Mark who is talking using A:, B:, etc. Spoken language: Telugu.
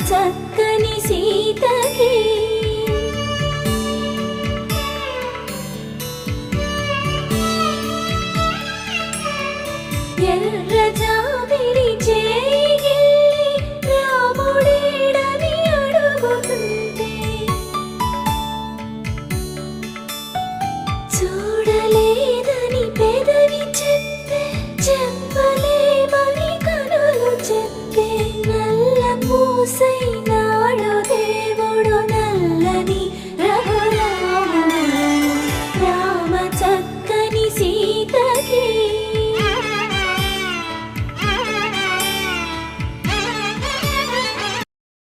A: చక్కని సీతకి ఎర్ర జాబిలి చేయి రాముడేడని అడుగుతుంటే చూడలేదని పెదవి చెప్పే చెప్పలేమని కనులు చెప్పే నల్ల పూసై